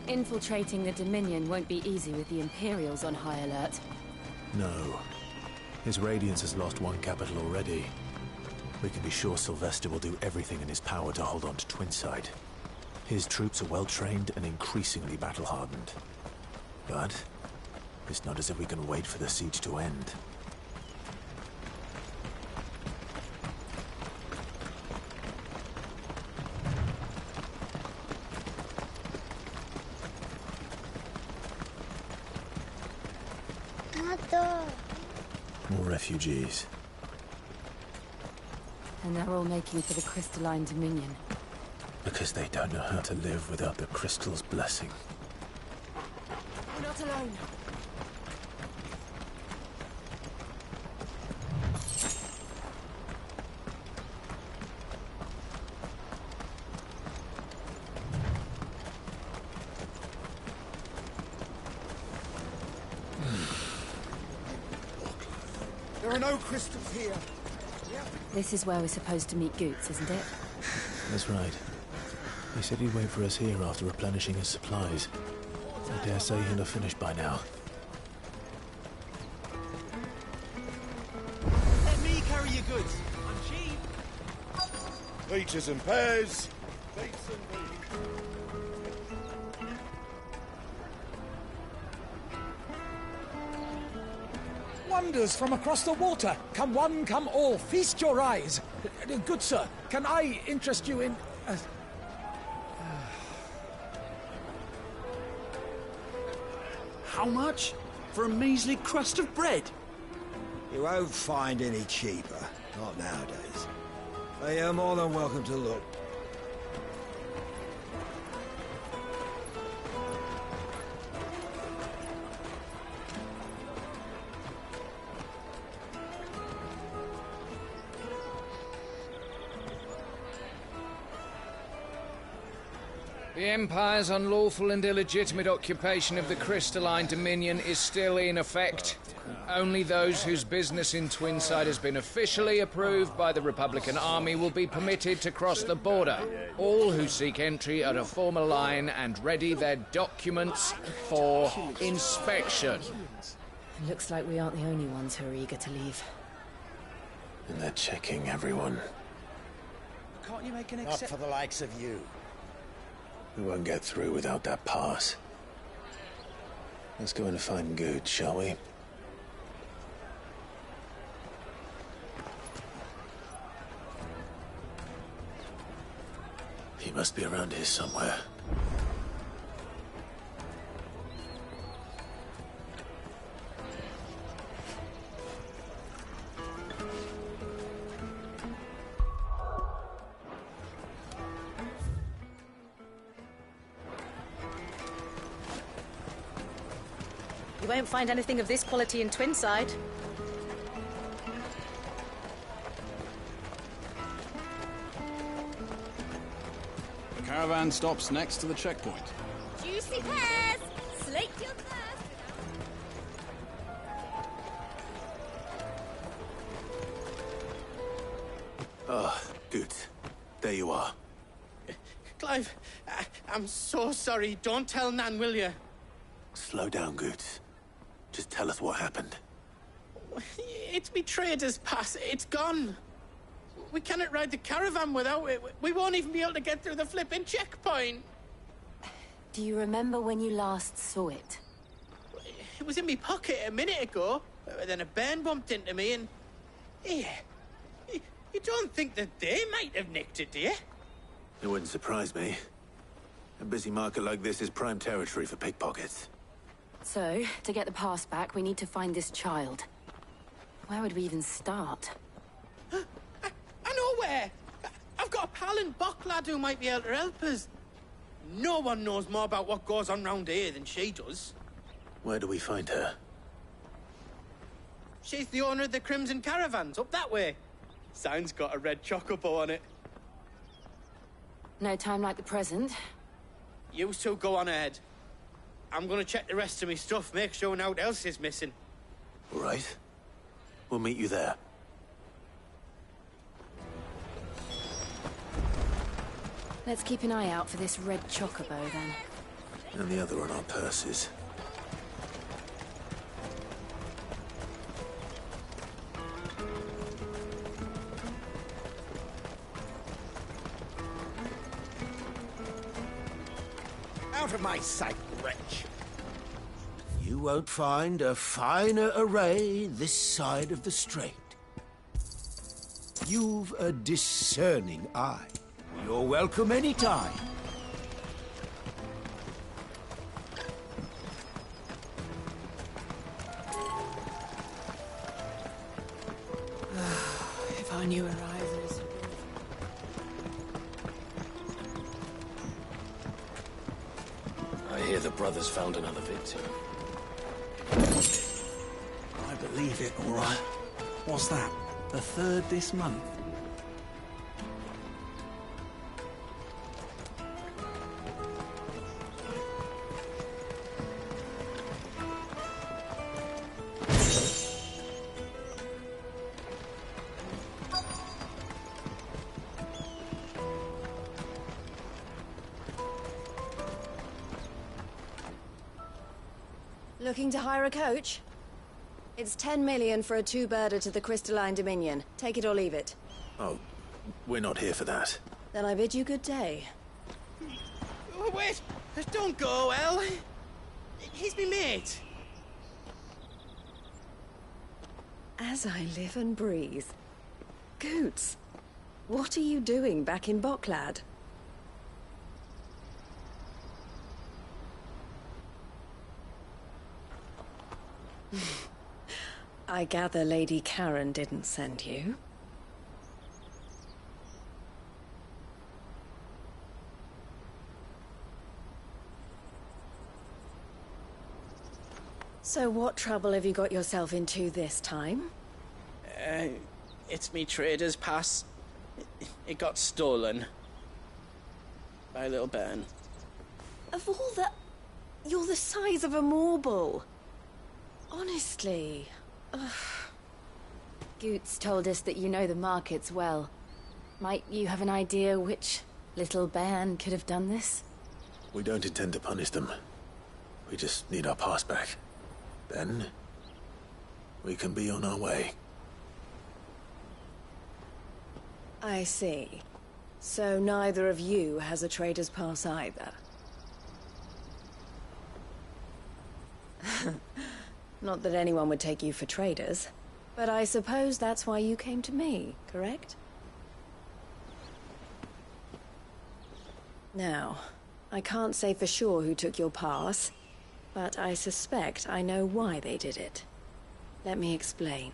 Infiltrating the Dominion won't be easy with the Imperials on high alert. No. His Radiance has lost one capital already. We can be sure Sylvester will do everything in his power to hold on to Twinside. His troops are well-trained and increasingly battle-hardened. But it's not as if we can wait for the siege to end. More refugees. And they're all making for the Crystalline Dominion. Because they don't know how to live without the Crystal's blessing. We're not alone. There are no crystals here. This is where we're supposed to meet Goots, isn't it? That's right. He said he'd wait for us here after replenishing his supplies. I dare say he'll have finished by now. Let me carry your goods. I'm cheap. Peaches and pears. Dates and peas. Wonders from across the water. Come one, come all. Feast your eyes. Good sir, can I interest you in... How much? For a measly crust of bread? You won't find any cheaper. Not nowadays. But you're more than welcome to look. The Empire's unlawful and illegitimate occupation of the Crystalline Dominion is still in effect. Only those whose business in Twinside has been officially approved by the Republican Army will be permitted to cross the border. All who seek entry are to form a line and ready their documents for inspection. Looks like we aren't the only ones who are eager to leave. And they're checking everyone. Can't you make an Not for the likes of you. We won't get through without that pass. Let's go and find Good, shall we? He must be around here somewhere. You won't find anything of this quality in Twinside. The caravan stops next to the checkpoint. Juicy pears! Slate your thirst! Ah, Good. There you are. Clive, I'm so sorry. Don't tell Nan, will you? Slow down, Good. Just tell us what happened. It's me trader's pass. It's gone. We cannot ride the caravan without it. We won't even be able to get through the flipping checkpoint. Do you remember when you last saw it? It was in my pocket a minute ago. Then a bairn bumped into me and... Yeah. You don't think that they might have nicked it, do you? It wouldn't surprise me. A busy market like this is prime territory for pickpockets. So, to get the pass back, we need to find this child. Where would we even start? I know where! I've got a pal in Bocklad who might be able to help us. No one knows more about what goes on round here than she does. Where do we find her? She's the owner of the Crimson Caravans, up that way. Sign's got a red chocobo on it. No time like the present. You two go on ahead. I'm gonna check the rest of my stuff, make sure naught else is missing. All right. We'll meet you there. Let's keep an eye out for this red chocobo, then. and the other on our purses. Out of my sight, wretch! You won't find a finer array this side of the strait. You've a discerning eye. You're welcome anytime. If I knew her eyes. I hear the brothers found another victim. I believe it, all right. What's that? The third this month? Looking to hire a coach? It's 10 million for a two-birder to the Crystalline Dominion. Take it or leave it. Oh, we're not here for that. Then I bid you good day. Oh, wait! Don't go, El. He's me mate. As I live and breathe. Goots, what are you doing back in Boklad? I gather Lady Karen didn't send you. So what trouble have you got yourself into this time? It's me trader's pass. It got stolen. By little Ben. Of all the... You're the size of a marble. Honestly. Ugh. Goots told us that you know the markets well. Might you have an idea which little bairn could have done this? We don't intend to punish them. We just need our pass back. Then, we can be on our way. I see. So neither of you has a trader's pass either. Not that anyone would take you for traders, but I suppose that's why you came to me, correct? Now, I can't say for sure who took your pass, but I suspect I know why they did it. Let me explain.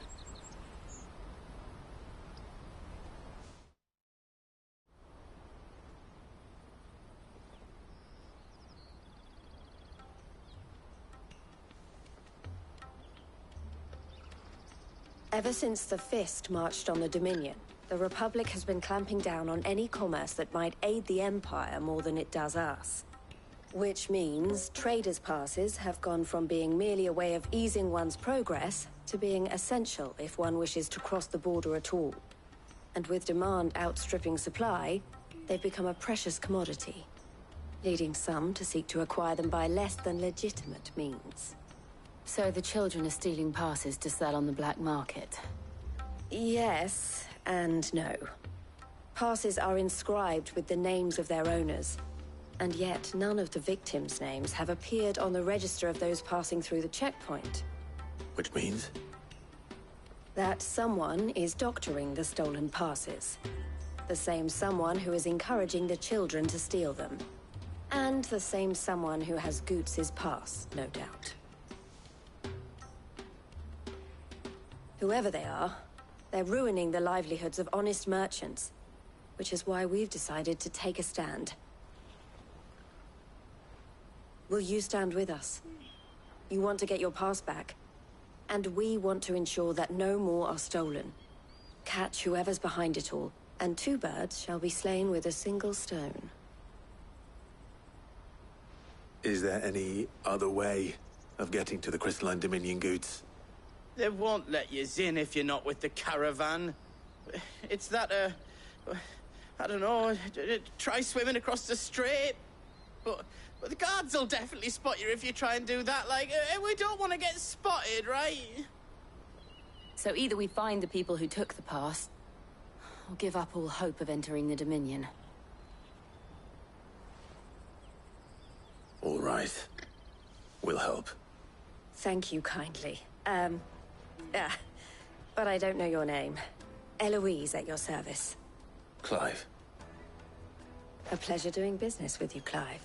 Ever since the Fist marched on the Dominion, the Republic has been clamping down on any commerce that might aid the Empire more than it does us. Which means traders' passes have gone from being merely a way of easing one's progress to being essential if one wishes to cross the border at all. And with demand outstripping supply, they've become a precious commodity, leading some to seek to acquire them by less than legitimate means. So the children are stealing passes to sell on the black market? Yes, and no. Passes are inscribed with the names of their owners, and yet none of the victims' names have appeared on the register of those passing through the checkpoint. Which means? That someone is doctoring the stolen passes. The same someone who is encouraging the children to steal them. And the same someone who has Goots' pass, no doubt. Whoever they are, they're ruining the livelihoods of honest merchants, which is why we've decided to take a stand. Will you stand with us? You want to get your pass back, and we want to ensure that no more are stolen. Catch whoever's behind it all, and two birds shall be slain with a single stone. Is there any other way of getting to the Crystalline Dominion, Goots? They won't let you in if you're not with the caravan. It's that, I don't know, try swimming across the strait. But the guards will they'll definitely spot you if you try and do that. Like, we don't want to get spotted, right? So either we find the people who took the pass, or give up all hope of entering the Dominion. All right. We'll help. Thank you kindly. But I don't know your name. Eloise at your service. Clive. A pleasure doing business with you, Clive.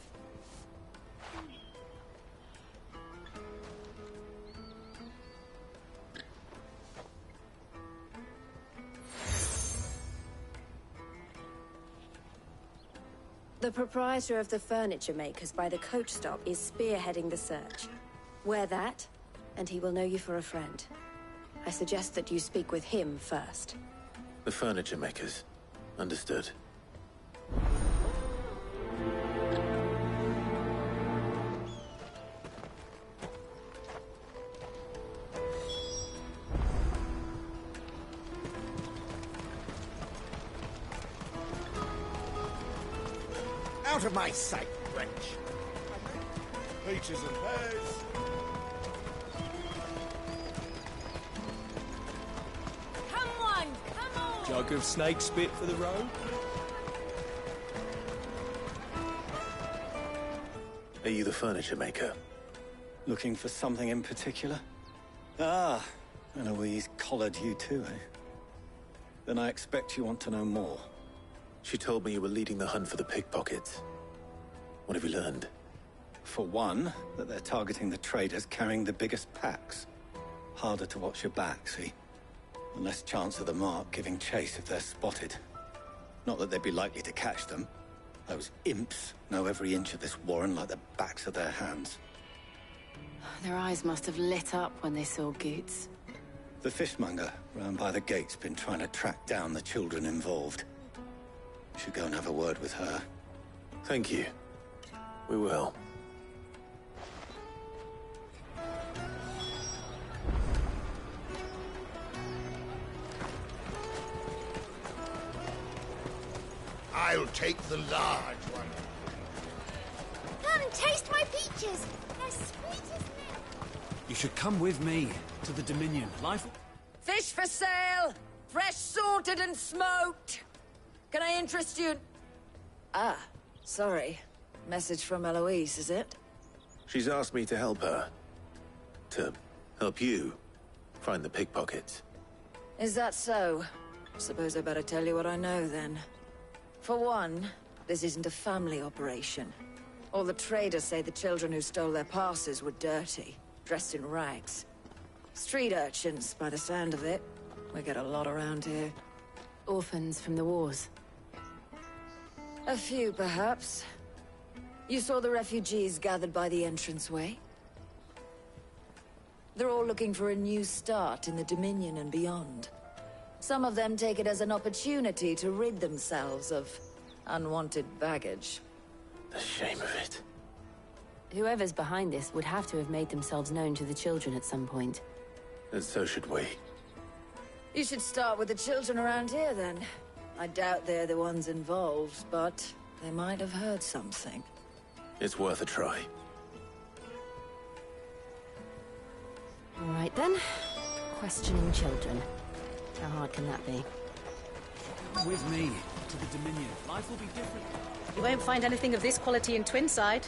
The proprietor of the furniture makers by the coach stop is spearheading the search. Wear that, and he will know you for a friend. I suggest that you speak with him first. The furniture makers. Understood. Out of my sight, wretch! Peaches and pears. Come on, come on! Jug of snake spit for the road? Are you the furniture maker? Looking for something in particular? Ah, Eloise collared you too, eh? Then I expect you want to know more. She told me you were leading the hunt for the pickpockets. What have you learned? For one, that they're targeting the traders carrying the biggest packs. Harder to watch your back, see? And less chance of the mark giving chase if they're spotted. Not that they'd be likely to catch them. Those imps know every inch of this warren like the backs of their hands. Their eyes must have lit up when they saw Goots. The fishmonger round by the gate's been trying to track down the children involved. Should go and have a word with her. Thank you. We will. I'll take the large one. Come, taste my peaches. They're sweet as milk. You should come with me to the Dominion. Life... Fish for sale! Fresh sorted and smoked! Can I interest you? Ah, sorry. Message from Eloise, is it? She's asked me to help her. To help you find the pickpockets. Is that so? Suppose I better tell you what I know, then. For one, this isn't a family operation. All the traders say the children who stole their passes were dirty, dressed in rags. Street urchins, by the sound of it. We get a lot around here. Orphans from the wars. A few, perhaps. You saw the refugees gathered by the entranceway? They're all looking for a new start in the Dominion and beyond. Some of them take it as an opportunity to rid themselves of unwanted baggage. The shame of it. Whoever's behind this would have to have made themselves known to the children at some point. And so should we. You should start with the children around here, then. I doubt they're the ones involved, but they might have heard something. It's worth a try. All right, then. Questioning children. How hard can that be? With me to the Dominion. Life will be different. You won't find anything of this quality in Twinside.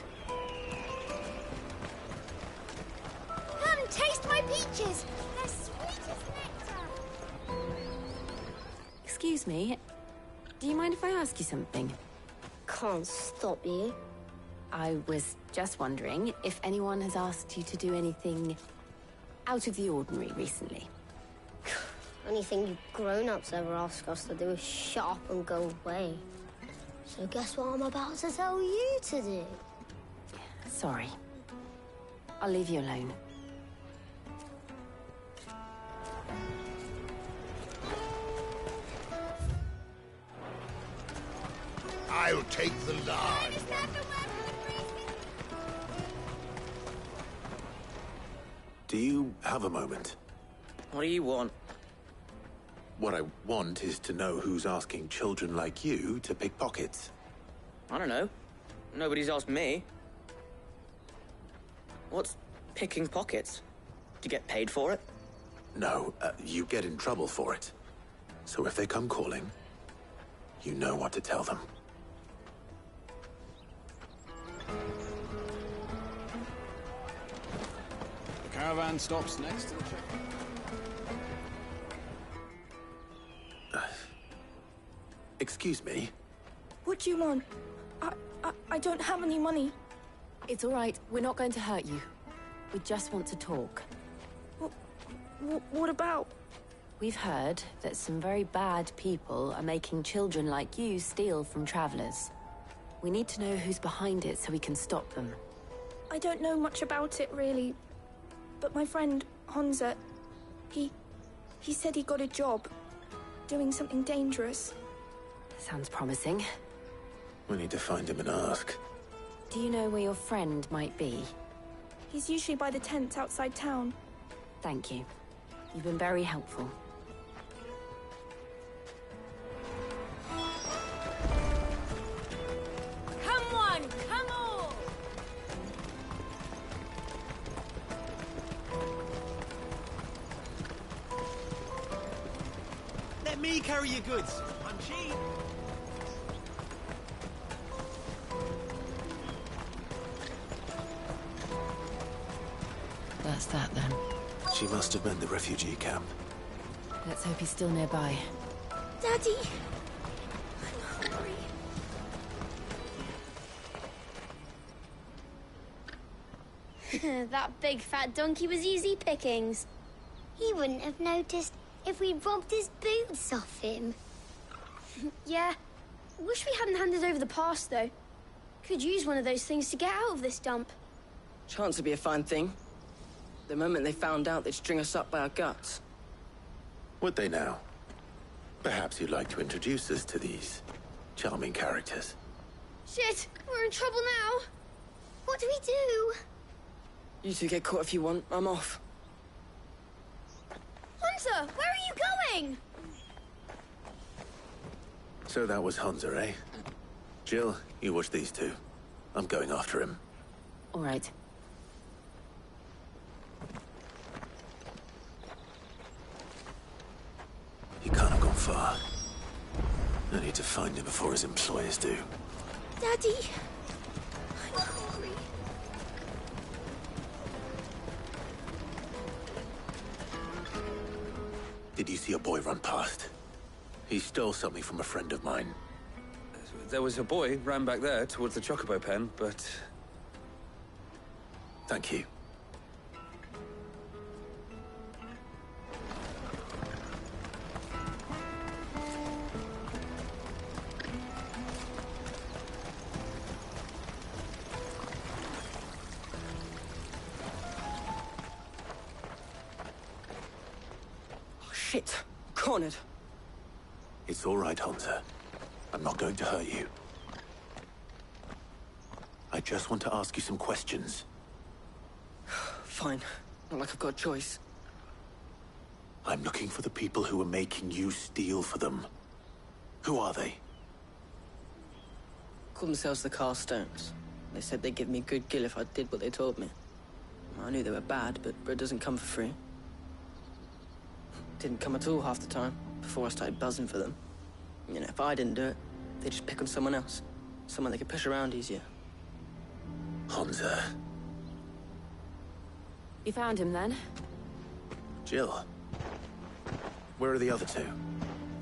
Come, taste my peaches. They're sweet as nectar. Excuse me. Do you mind if I ask you something? Can't stop you. I was just wondering if anyone has asked you to do anything out of the ordinary recently. Anything you grown-ups ever ask us to do is shut up and go away. So guess what I'm about to tell you to do? Sorry. I'll leave you alone. I'll take the large one. Do you have a moment? What do you want? What I want is to know who's asking children like you to pick pockets. I don't know. Nobody's asked me. What's picking pockets? Do you get paid for it? No, you get in trouble for it. So if they come calling, you know what to tell them. The caravan stops next to the checkpoint. Excuse me? What do you want? I don't have any money. It's all right. We're not going to hurt you. We just want to talk. What about? We've heard that some very bad people are making children like you steal from travelers. We need to know who's behind it so we can stop them. I don't know much about it, really. But my friend, Honza, he said he got a job doing something dangerous. Sounds promising. We need to find him and ask. Do you know where your friend might be? He's usually by the tents outside town. Thank you. You've been very helpful. Come on, come on! Let me carry your goods. I'm cheap. That's that then. She must have been the refugee camp. Let's hope he's still nearby. Daddy! I'm hungry. That big fat donkey was easy pickings. He wouldn't have noticed if we'd robbed his boots off him. Yeah. Wish we hadn't handed over the pass, though. Could use one of those things to get out of this dump. Chance would be a fine thing. The moment they found out, they'd string us up by our guts. Would they now? Perhaps you'd like to introduce us to these charming characters. Shit, we're in trouble now. What do we do? You two get caught if you want. I'm off. Hunter, where are you going? So that was Hunter, eh? Jill, you watch these two. I'm going after him. All right. He can't have gone far. I need to find him before his employers do. Daddy! I'm hungry. Did you see a boy run past? He stole something from a friend of mine. There was a boy ran back there towards the Chocobo pen, but... Thank you. Oh, shit. Cornered. It's all right, Hunter. I'm not going to hurt you. I just want to ask you some questions. Fine. Not like I've got a choice. I'm looking for the people who are making you steal for them. Who are they? Call themselves the Carstones. They said they'd give me good gill if I did what they told me. I knew they were bad, but bread doesn't come for free. Didn't come at all half the time, before I started buzzing for them. You know, if I didn't do it, they'd just pick on someone else. Someone they could push around easier. Hunter. You found him then? Jill. Where are the other two?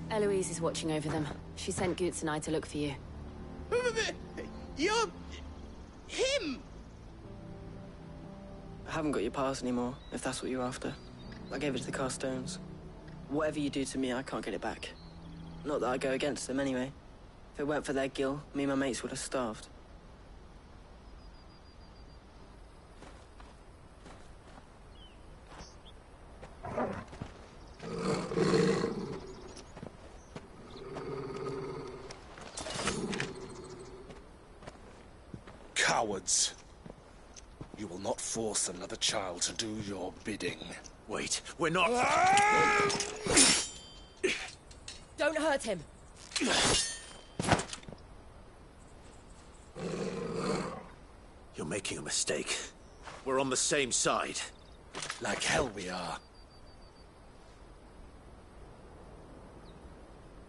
Eloise is watching over them. She sent Goots and I to look for you. You're... him! I haven't got your pass anymore, if that's what you're after. I gave it to the Carstones. Whatever you do to me, I can't get it back. Not that I go against them anyway. If it weren't for their gill, me and my mates would have starved. Cowards. You will not force another child to do your bidding. Wait, we're not... Don't hurt him. You're making a mistake. we're on the same side. Like hell we are.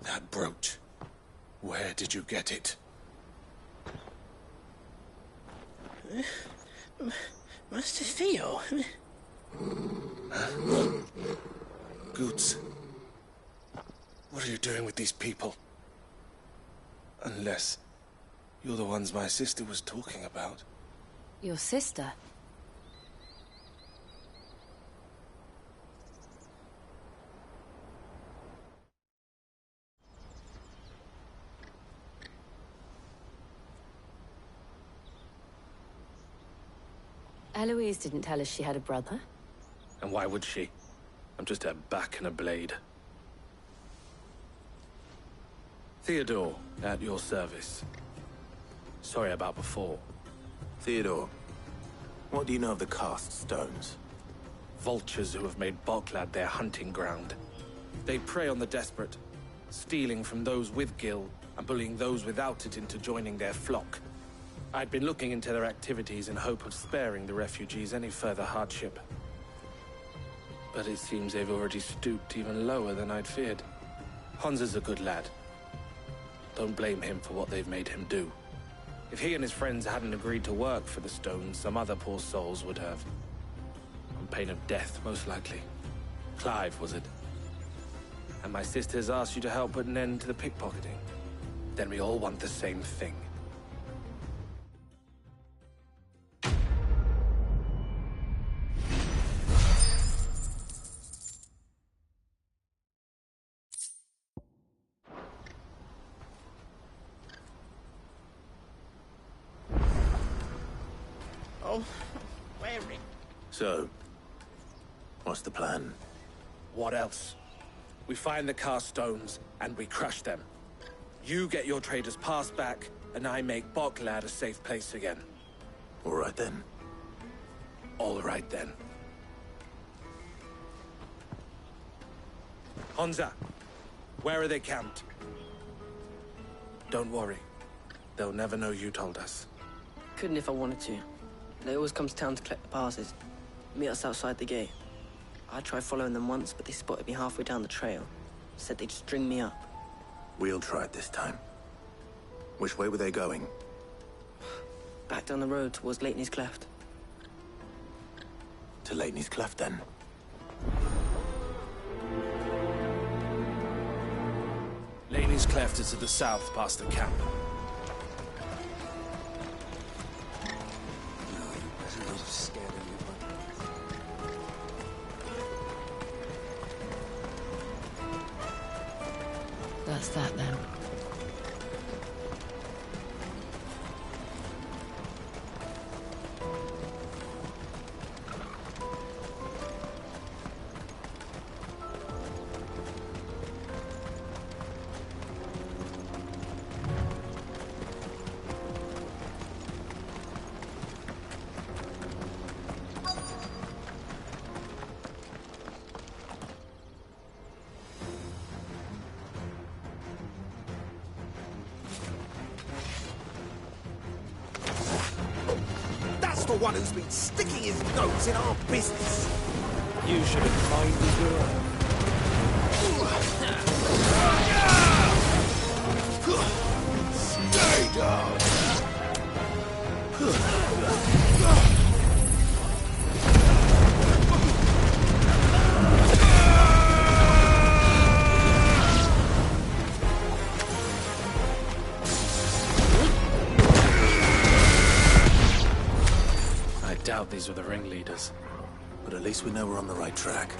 That brooch. Where did you get it? Master Theo? Goots. What are you doing with these people? Unless you're the ones my sister was talking about. Your sister? Eloise didn't tell us she had a brother. And why would she? I'm just her back and a blade. Theodore, at your service. Sorry about before. Theodore, what do you know of the Cast Stones? Vultures who have made Boklad their hunting ground. They prey on the desperate, stealing from those with Gil and bullying those without it into joining their flock. I'd been looking into their activities in hope of sparing the refugees any further hardship. But it seems they've already stooped even lower than I'd feared. Honza's a good lad. Don't blame him for what they've made him do. If he and his friends hadn't agreed to work for the Stones, some other poor souls would have. On pain of death, most likely. Clive, was it? And my sisters asked you to help put an end to the pickpocketing. Then we all want the same thing. Oh, wary. So, what's the plan? What else? We find the Cast Stones, and we crush them. You get your trader's pass back, and I make Boklad a safe place again. All right then. All right then. Honza, where are they camped? Don't worry. They'll never know you told us. Couldn't if I wanted to. They always come to town to collect the passes. Meet us outside the gate. I tried following them once, but they spotted me halfway down the trail. Said they'd string me up. We'll try it this time. Which way were they going? Back down the road towards Leitney's Cleft. To Leitney's Cleft, then? Leitney's Cleft is to the south, past the camp. That's that then. The one who's been sticking his nose in our business. You should have minded your own. Stay down. These were the ringleaders. But at least we know we're on the right track.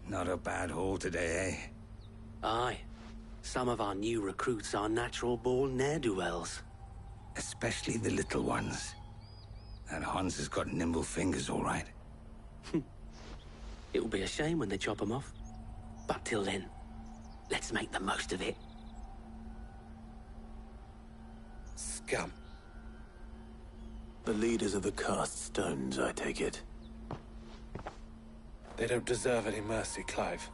Not a bad haul today, eh? Aye. Some of our new recruits are natural-born ne'er-do-wells. Especially the little ones. And Hans has got nimble fingers, all right. It will be a shame when they chop them off. But till then, let's make the most of it. Scum. The leaders of the Cast Stones, I take it. They don't deserve any mercy, Clive.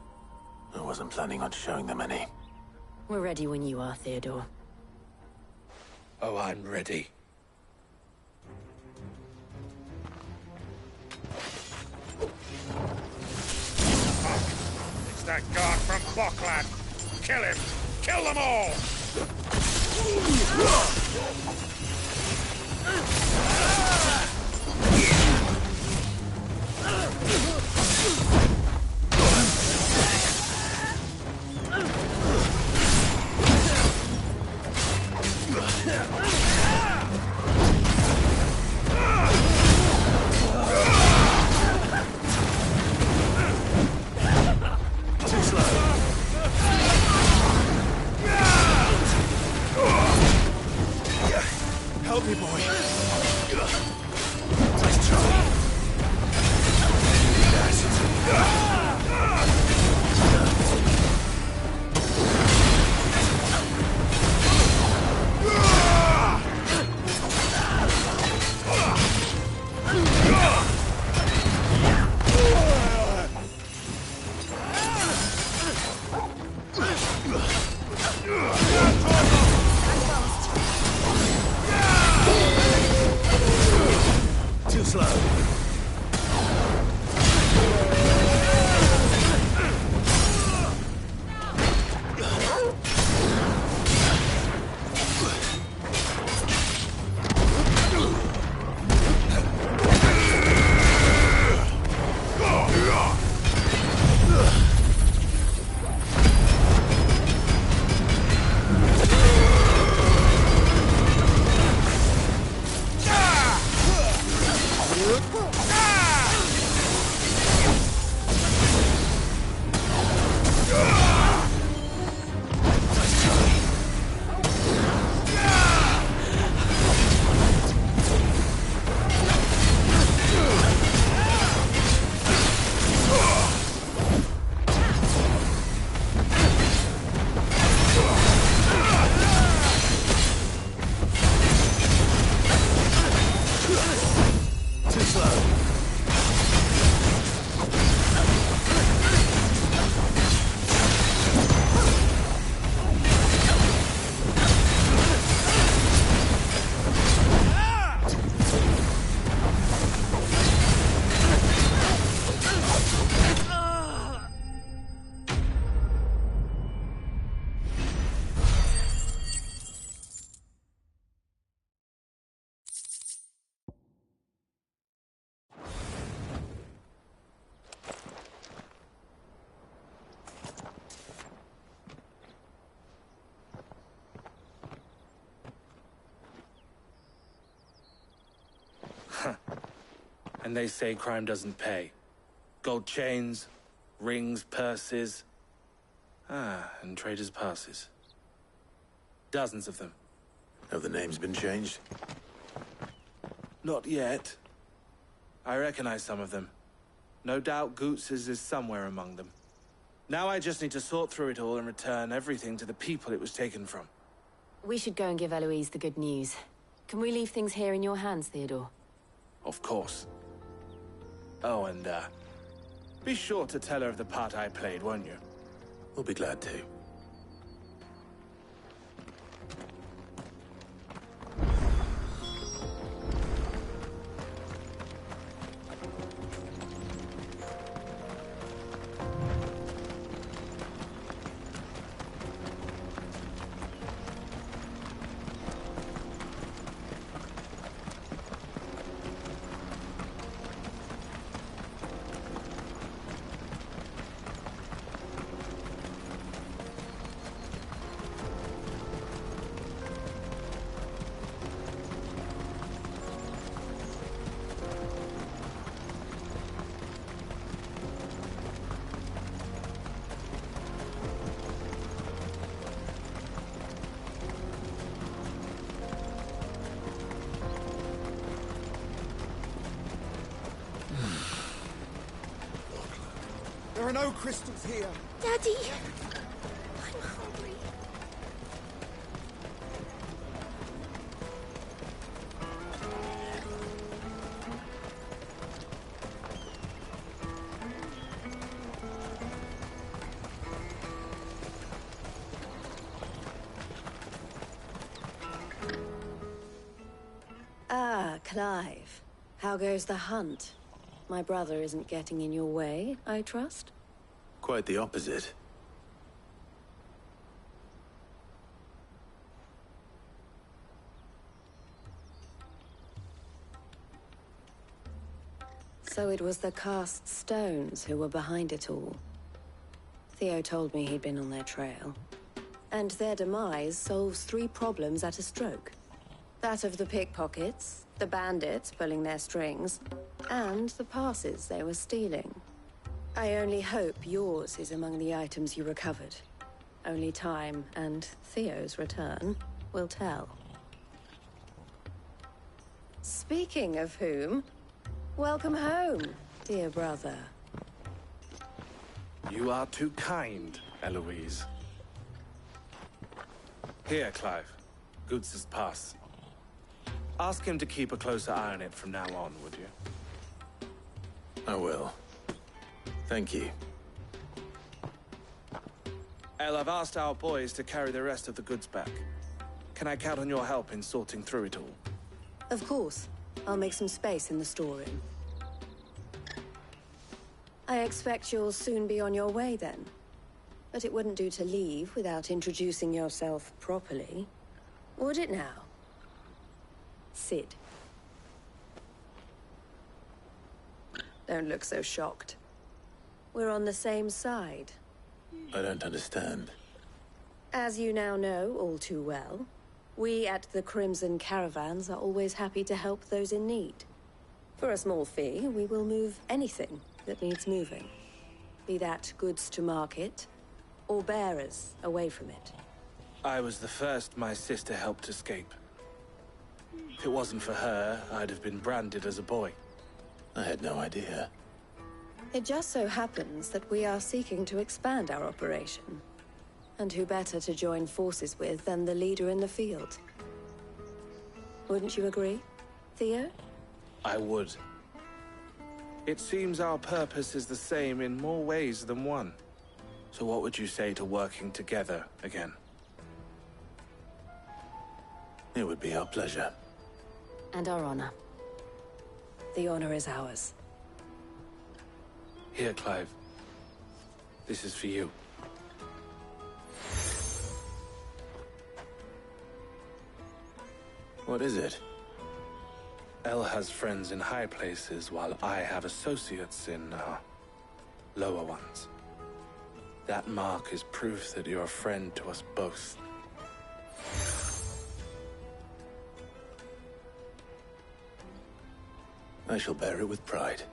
I wasn't planning on showing them any. We're ready when you are, Theodore. Oh, I'm ready. It's that guard from Boklad. Kill him! Kill them all! Help me, boy. Nice try. Too slow. And they say crime doesn't pay. Gold chains, rings, purses. And traders' passes. Dozens of them. Have the names been changed? Not yet. I recognize some of them. No doubt Goots's is somewhere among them. Now I just need to sort through it all and return everything to the people it was taken from. We should go and give Eloise the good news. Can we leave things here in your hands, Theodore? Of course. Oh, and, be sure to tell her of the part I played, won't you? We'll be glad to. There are no crystals here. Daddy! I'm hungry. Ah, Clive. How goes the hunt? My brother isn't getting in your way, I trust? Quite the opposite. So it was the cast stones who were behind it all. Theo told me he'd been on their trail. And their demise solves 3 problems at a stroke. That of the pickpockets, the bandits pulling their strings, and the passes they were stealing. I only hope yours is among the items you recovered. Only time and Theo's return will tell. Speaking of whom, welcome home, dear brother. You are too kind, Eloise. Here, Clive. Goods' pass. Ask him to keep a closer eye on it from now on, would you? I will. Thank you. El, I've asked our boys to carry the rest of the goods back. Can I count on your help in sorting through it all? Of course. I'll make some space in the storeroom. I expect you'll soon be on your way then. But it wouldn't do to leave without introducing yourself properly. Would it now? Sid. Don't look so shocked. We're on the same side. I don't understand. As you now know all too well, we at the Crimson Caravans are always happy to help those in need. For a small fee, we will move anything that needs moving. Be that goods to market, or bearers away from it. I was the first my sister helped escape. If it wasn't for her, I'd have been branded as a boy. I had no idea. It just so happens that we are seeking to expand our operation. And who better to join forces with than the leader in the field? Wouldn't you agree, Theo? I would. It seems our purpose is the same in more ways than one. So what would you say to working together again? It would be our pleasure. And our honor. The honor is ours. Here, Clive. This is for you. What is it? El has friends in high places, while I have associates in, lower ones. That mark is proof that you're a friend to us both. I shall bear it with pride.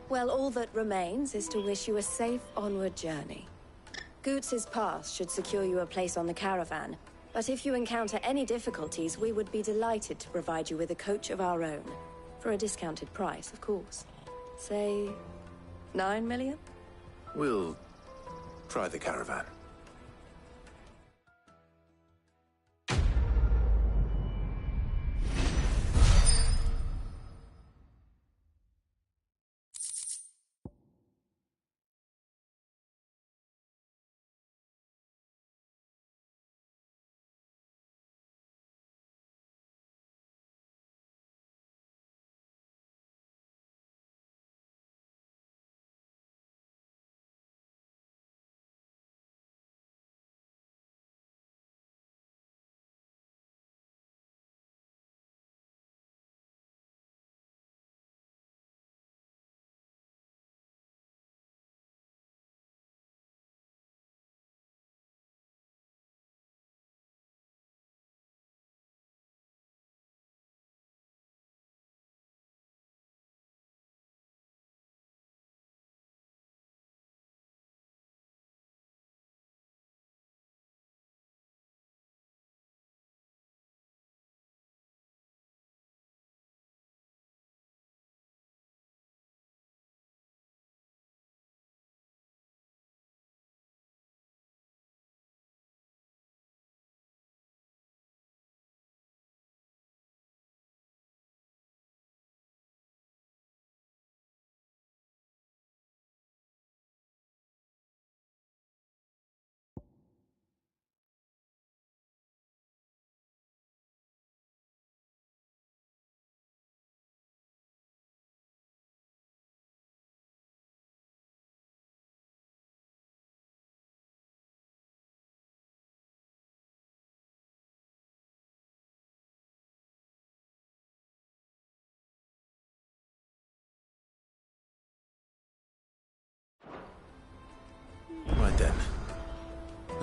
Well, all that remains is to wish you a safe onward journey. Goots' pass should secure you a place on the caravan, but if you encounter any difficulties, we would be delighted to provide you with a coach of our own. For a discounted price, of course. Say, 9 million? We'll try the caravan.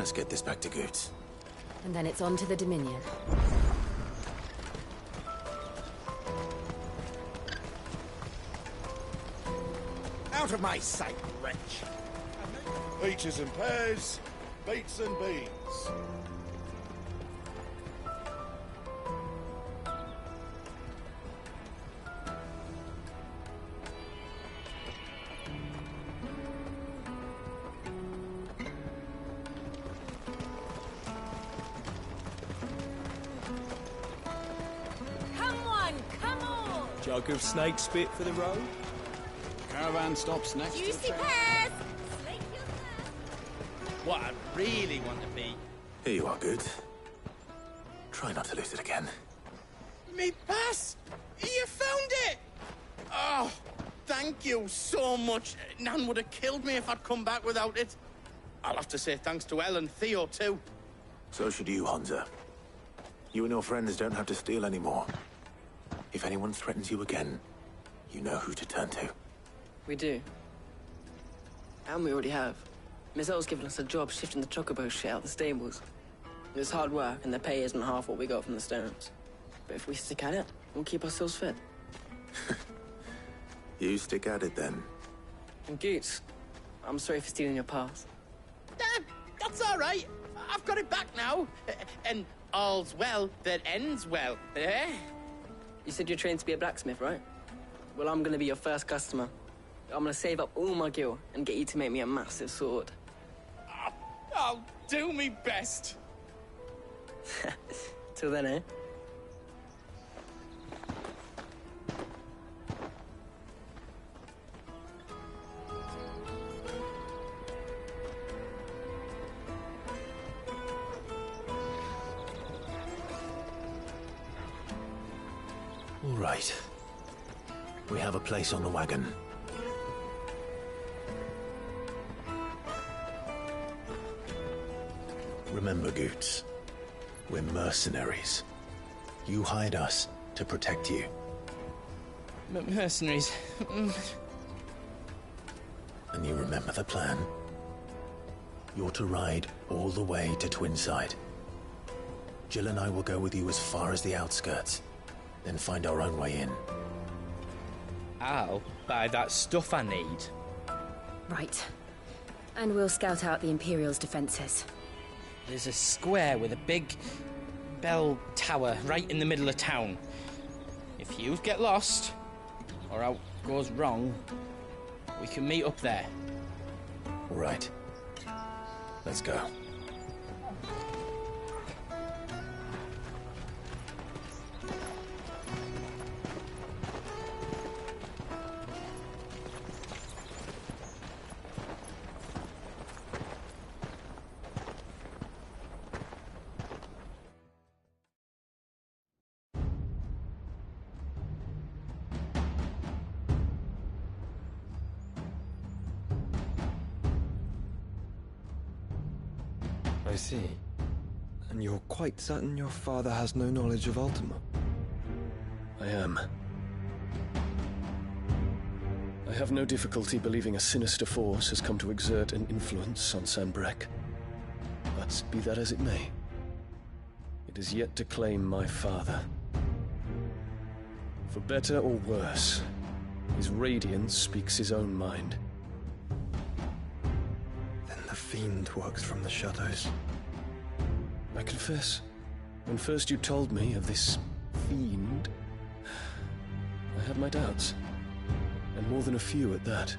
Let's get this back to Goots. And then it's on to the Dominion. Out of my sight, wretch! Peaches and pears, beets and beans. Come on, come on! Jug of snake spit for the road? Caravan stops next to the Juicy train. pears! What I really want to be. Here you are, Goots. Try not to lose it again. Me pass! You found it! Oh, thank you so much. Nan would have killed me if I'd come back without it. I'll have to say thanks to Elle and Theo, too. So should you, Hansa. You and your friends don't have to steal anymore. If anyone threatens you again, you know who to turn to. We do. And we already have. Miss Elle's given us a job shifting the chocobo shit out the stables. It's hard work, and the pay isn't half what we got from the Stones. But if we stick at it, we'll keep ourselves fed. You stick at it, then. And Goots, I'm sorry for stealing your pass. That's all right. I've got it back now. And all's well that ends well, eh? You said you're trained to be a blacksmith, right? Well, I'm gonna be your first customer. I'm gonna save up all my gil and get you to make me a massive sword. I'll do me best. Till then, eh? All right. We have a place on the wagon. Remember, Goots, we're mercenaries. You hired us to protect you. Mercenaries. And you remember the plan? You're to ride all the way to Twinside. Jill and I will go with you as far as the outskirts, then find our own way in. I'll buy that stuff I need. Right. And we'll scout out the Imperial's defenses. There's a square with a big bell tower right in the middle of town. If you get lost, or out goes wrong, we can meet up there. All right. Let's go. I see. And you're quite certain your father has no knowledge of Ultima? I am. I have no difficulty believing a sinister force has come to exert an influence on Sanbreque. But be that as it may, it is yet to claim my father. For better or worse, his radiance speaks his own mind. The fiend works from the shadows. I confess, when first you told me of this fiend, I had my doubts, and more than a few at that.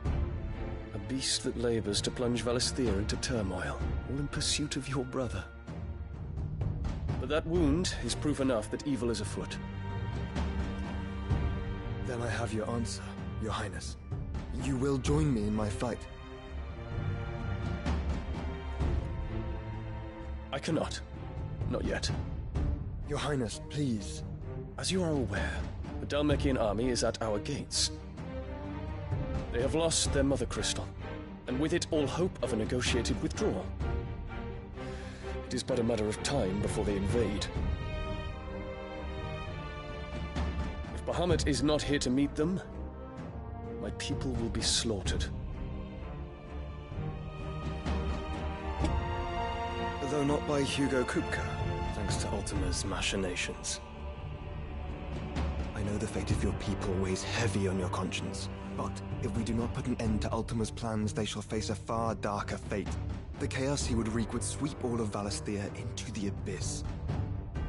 A beast that labors to plunge Valisthea into turmoil, all in pursuit of your brother. But that wound is proof enough that evil is afoot. Then I have your answer, Your Highness. You will join me in my fight. I cannot. Not yet. Your Highness, please. As you are aware, the Dhalmekian army is at our gates. They have lost their mother crystal, and with it all hope of a negotiated withdrawal. It is but a matter of time before they invade. If Bahamut is not here to meet them, my people will be slaughtered. Though not by Hugo Kupka, thanks to Ultima's machinations. I know the fate of your people weighs heavy on your conscience, but if we do not put an end to Ultima's plans, they shall face a far darker fate. The chaos he would wreak would sweep all of Valisthea into the abyss.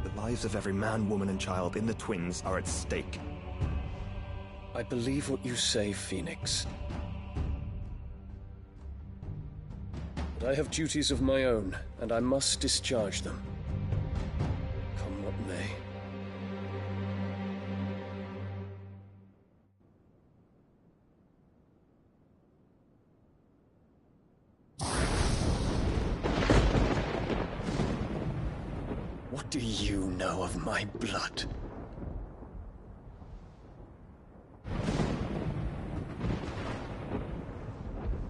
The lives of every man, woman, and child in the Twins are at stake. I believe what you say, Phoenix. But I have duties of my own, and I must discharge them. Come what may. What do you know of my blood?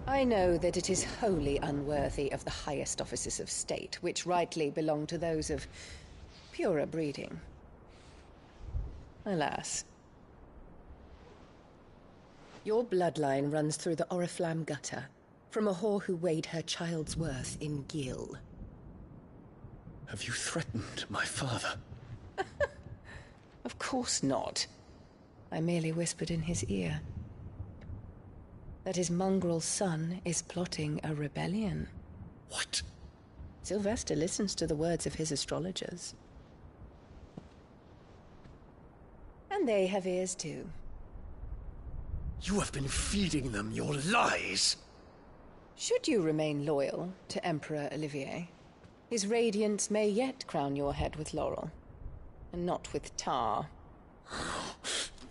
I know that it is wholly unworthy of the highest offices of state, which rightly belong to those of purer breeding. Alas. Your bloodline runs through the Oriflamme gutter, from a whore who weighed her child's worth in gil. Have you threatened my father? Of course not. I merely whispered in his ear that his mongrel son is plotting a rebellion. What? Sylvester listens to the words of his astrologers. And they have ears too. You have been feeding them your lies! Should you remain loyal to Emperor Olivier, his radiance may yet crown your head with laurel, and not with tar.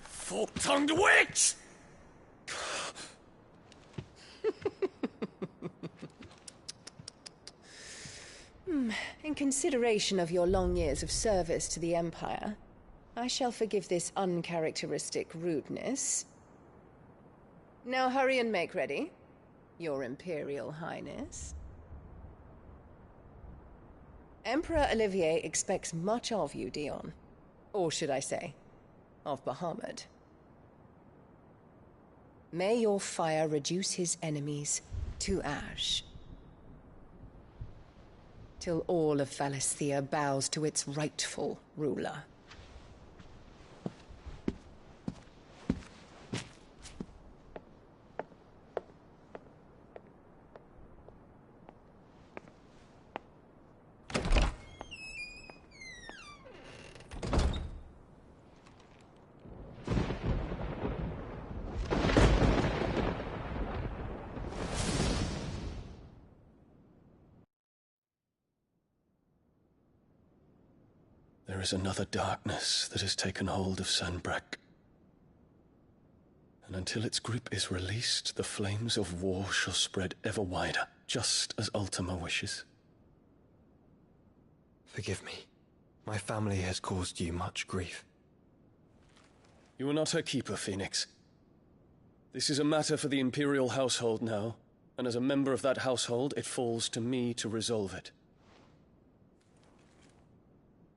Fork-tongued witch! In consideration of your long years of service to the Empire, I shall forgive this uncharacteristic rudeness. Now hurry and make ready, Your Imperial Highness. Emperor Olivier expects much of you, Dion. Or should I say, of Bahamut. May your fire reduce his enemies to ash, till all of Valisthea bows to its rightful ruler. There is another darkness that has taken hold of Sanbreque. And until its grip is released, the flames of war shall spread ever wider, just as Ultima wishes. Forgive me. My family has caused you much grief. You are not her keeper, Phoenix. This is a matter for the Imperial household now, and as a member of that household, it falls to me to resolve it.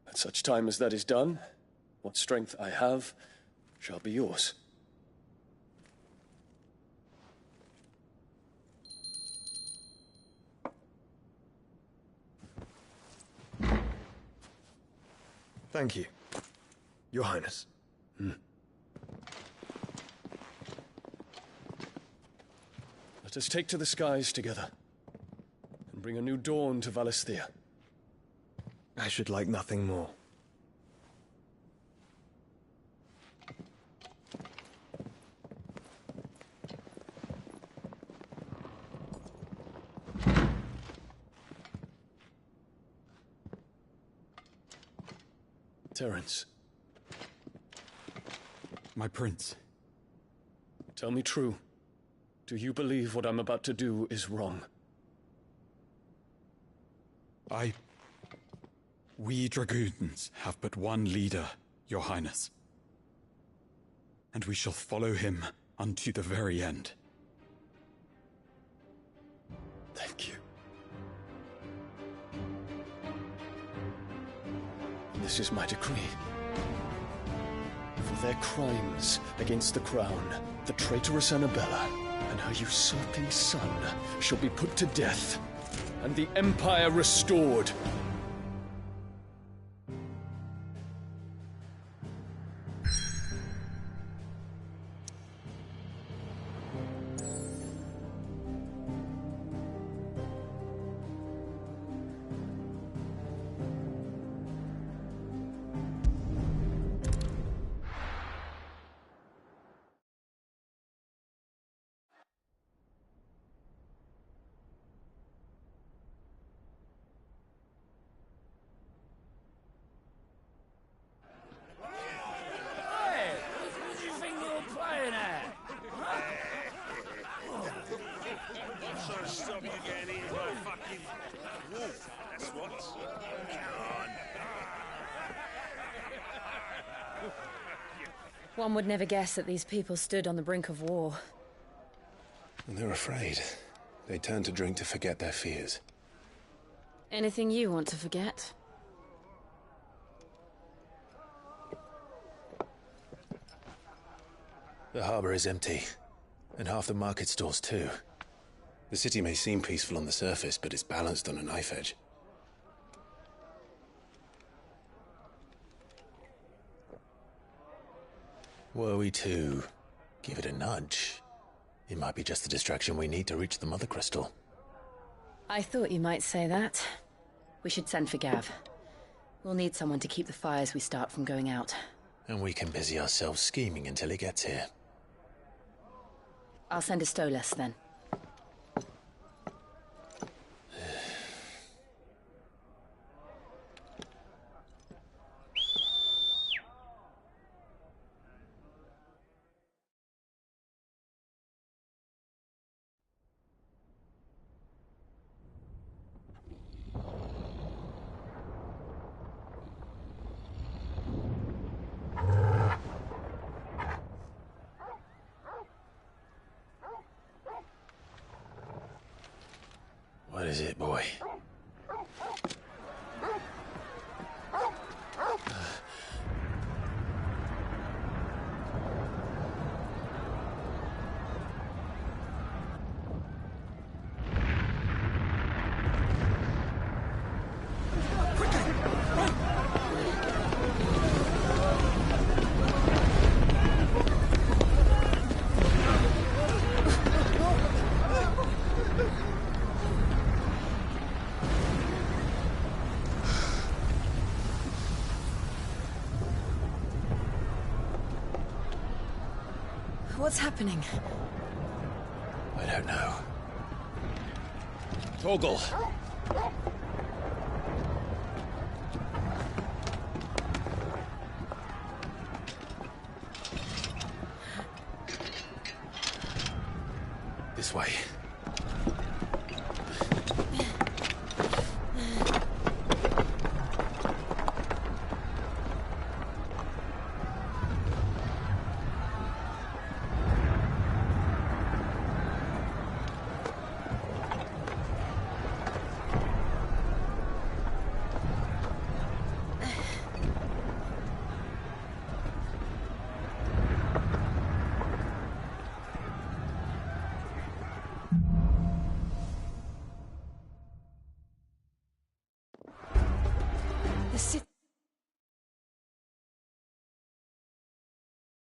At such time as that is done, what strength I have shall be yours. Thank you, Your Highness. Let us take to the skies together, and bring a new dawn to Valisthea. I should like nothing more. Terence. My prince. Tell me true. Do you believe what I'm about to do is wrong? We dragoons have but one leader, Your Highness. And we shall follow him unto the very end. Thank you. This is my decree. For their crimes against the crown, the traitorous Annabella and her usurping son shall be put to death and the Empire restored. One would never guess that these people stood on the brink of war. And they're afraid. They turn to drink to forget their fears. Anything you want to forget? The harbor is empty, and half the market stalls too. The city may seem peaceful on the surface, but it's balanced on a knife edge. Were we to give it a nudge, it might be just the distraction we need to reach the Mother Crystal. I thought you might say that. We should send for Gav. We'll need someone to keep the fires we start from going out. And we can busy ourselves scheming until he gets here. I'll send a Stolas then. What is it, boy? What's happening? I don't know. Torgal! This way.